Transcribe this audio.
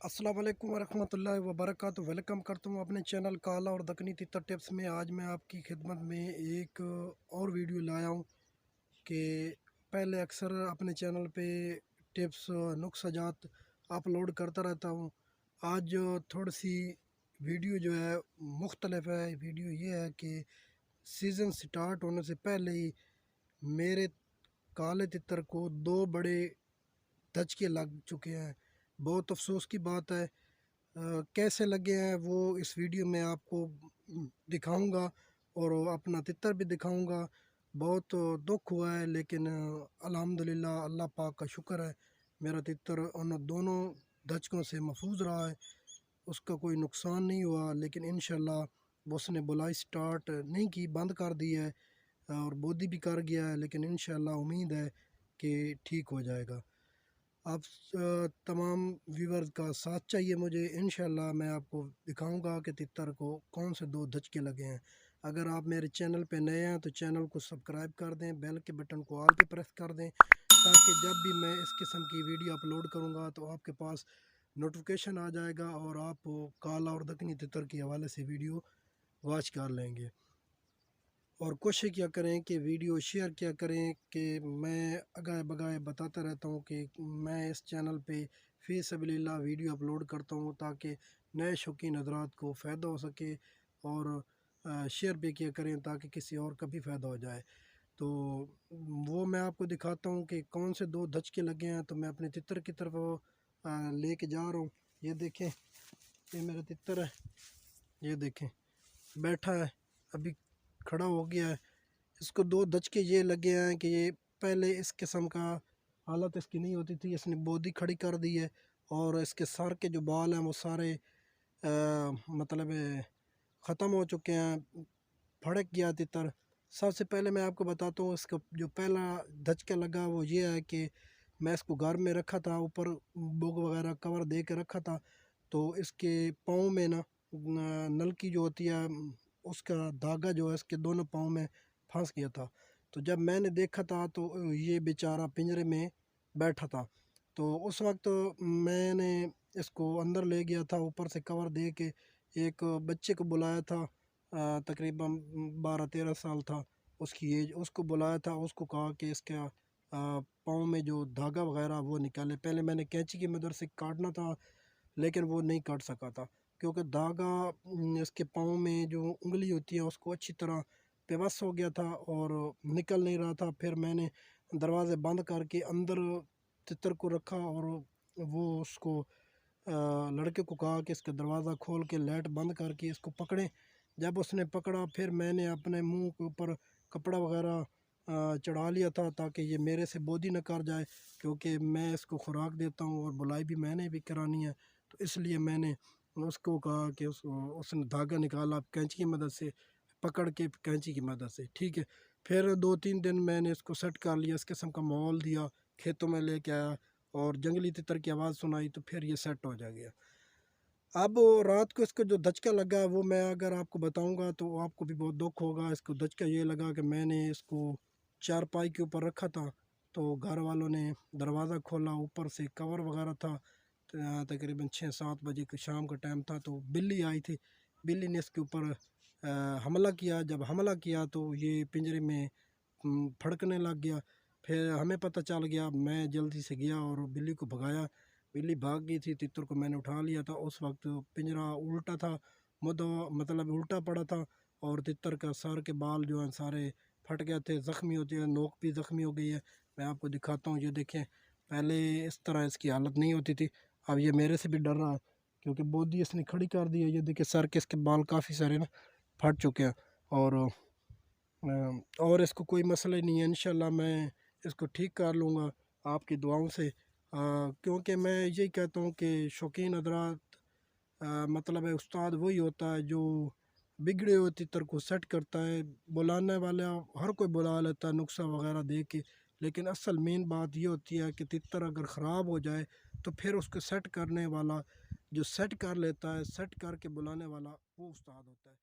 अस्सलाम वालेकुम वरहमतुल्लाहि वबरकातुहू। वेलकम करता हूँ अपने चैनल काला और दक्कनी तितर टिप्स में। आज मैं आपकी खिदमत में एक और वीडियो लाया हूँ कि पहले अक्सर अपने चैनल पे टिप्स नुक्सजात अपलोड करता रहता हूँ। आज थोड़ी सी वीडियो जो है मुख्तलिफ है। वीडियो ये है कि सीज़न स्टार्ट होने से पहले ही मेरे काले तितर को दो बड़े धचके लग चुके हैं। बहुत अफसोस की बात है। कैसे लगे हैं वो इस वीडियो में आपको दिखाऊंगा और अपना तितर भी दिखाऊंगा। बहुत दुख हुआ है, लेकिन अल्हम्दुलिल्लाह अल्लाह पाक का शुक्र है, मेरा तितर उन दोनों धचकों से महफूज रहा है, उसका कोई नुकसान नहीं हुआ। लेकिन इंशाल्लाह वो उसने बुलाई स्टार्ट नहीं की, बंद कर दी है और बोदी भी कर गया है, लेकिन इंशाल्लाह उम्मीद है कि ठीक हो जाएगा। आप तमाम व्यूवर्स का साथ चाहिए मुझे। इंशाल्लाह मैं आपको दिखाऊंगा कि तितर को कौन से दो धचके लगे हैं। अगर आप मेरे चैनल पे नए हैं तो चैनल को सब्सक्राइब कर दें, बेल के बटन को ऑल पे प्रेस कर दें, ताकि जब भी मैं इस किस्म की वीडियो अपलोड करूंगा तो आपके पास नोटिफिकेशन आ जाएगा और आप काला और दक्कनी तितर के हवाले से वीडियो वॉच कर लेंगे। और कोशिश क्या करें कि वीडियो शेयर क्या करें कि मैं अगाए बगाए बताता रहता हूँ कि मैं इस चैनल पे फ़ी सबीलिल्लाह वीडियो अपलोड करता हूँ, ताकि नए शौकीन हज़रात को फ़ायदा हो सके। और शेयर भी क्या करें ताकि किसी और का भी फ़ायदा हो जाए। तो वो मैं आपको दिखाता हूँ कि कौन से दो धचके लगे हैं। तो मैं अपने तितर की तरफ लेके जा रहा हूँ। ये देखें, ये मेरा तितर है, ये देखें बैठा है, अभी खड़ा हो गया है। इसको दो धचके ये लगे हैं कि ये पहले इस किस्म का हालत इसकी नहीं होती थी, इसने बोदी खड़ी कर दी है और इसके सर के जो बाल हैं वो सारे मतलब ख़त्म हो चुके हैं, फड़क गया तितर। सबसे पहले मैं आपको बताता हूँ, इसका जो पहला धचका लगा वो ये है कि मैं इसको घर में रखा था, ऊपर बुग वगैरह कवर दे के रखा था। तो इसके पाँव में ना नलकी जो होती है उसका धागा जो है इसके दोनों पाँव में फंस गया था। तो जब मैंने देखा था तो ये बेचारा पिंजरे में बैठा था। तो उस वक्त मैंने इसको अंदर ले गया था, ऊपर से कवर दे के एक बच्चे को बुलाया था, तकरीबन 12-13 साल था उसकी एज। उसको बुलाया था, उसको कहा कि इसका पाँव में जो धागा वगैरह वो निकाले। पहले मैंने कैंची की मदद से काटना था, लेकिन वो नहीं काट सका था, क्योंकि धागा इसके पाँव में जो उंगली होती है उसको अच्छी तरह पेवस हो गया था और निकल नहीं रहा था। फिर मैंने दरवाज़े बंद करके अंदर तितर को रखा और वो उसको लड़के को कहा कि इसका दरवाज़ा खोल के लाइट बंद करके इसको पकड़ें। जब उसने पकड़ा फिर मैंने अपने मुंह के ऊपर कपड़ा वगैरह चढ़ा लिया था, ताकि ये मेरे से बोधी न कर जाए, क्योंकि मैं इसको खुराक देता हूँ और बुलाई भी मैंने भी करानी है। तो इसलिए मैंने उसको कहा कि उसने धागा निकाला कैंची की मदद से, पकड़ के कैंची की मदद से, ठीक है। फिर 2-3 दिन मैंने इसको सेट कर लिया, इस किस्म का माहौल दिया, खेतों में लेके आया और जंगली तितर की आवाज़ सुनाई, तो फिर ये सेट हो जा गया। अब रात को इसको जो धचका लगा वो मैं अगर आपको बताऊंगा तो आपको भी बहुत दुख होगा। इसको धचका ये लगा कि मैंने इसको चारपाई के ऊपर रखा था, तो घर वालों ने दरवाज़ा खोला, ऊपर से कवर वगैरह था। तकरीबन 6-7 बजे के शाम का टाइम था, तो बिल्ली आई थी। बिल्ली ने इसके ऊपर हमला किया। जब हमला किया तो ये पिंजरे में फड़कने लग गया। फिर हमें पता चल गया, मैं जल्दी से गया और बिल्ली को भगाया। बिल्ली भाग गई थी, तितर को मैंने उठा लिया था। उस वक्त पिंजरा उल्टा था, मतलब उल्टा पड़ा था और तितर का सर के बाल जो हैं सारे फट गए थे, ज़ख्मी होते हैं, नोक भी ज़ख्मी हो गई है। मैं आपको दिखाता हूँ, ये देखें, पहले इस तरह इसकी हालत नहीं होती थी। अब ये मेरे से भी डर रहा है, क्योंकि बोधी इसने खड़ी कर दी है। ये देखिए सर के इसके बाल काफ़ी सारे ना फट चुके हैं और इसको कोई मसला ही नहीं है। इंशाल्लाह मैं इसको ठीक कर लूँगा आपकी दुआओं से। क्योंकि मैं यही कहता हूँ कि शौकीन हजरात, मतलब है उस्ताद वही होता है जो बिगड़े हुए तितर को सेट करता है। बुलाने वाला हर कोई बुला लेता है नुक्सा वगैरह दे के, लेकिन असल मेन बात ये होती है कि तितर अगर ख़राब हो जाए तो फिर उसको सेट करने वाला, जो सेट कर लेता है, सेट करके बुलाने वाला, वो उस्ताद होता है।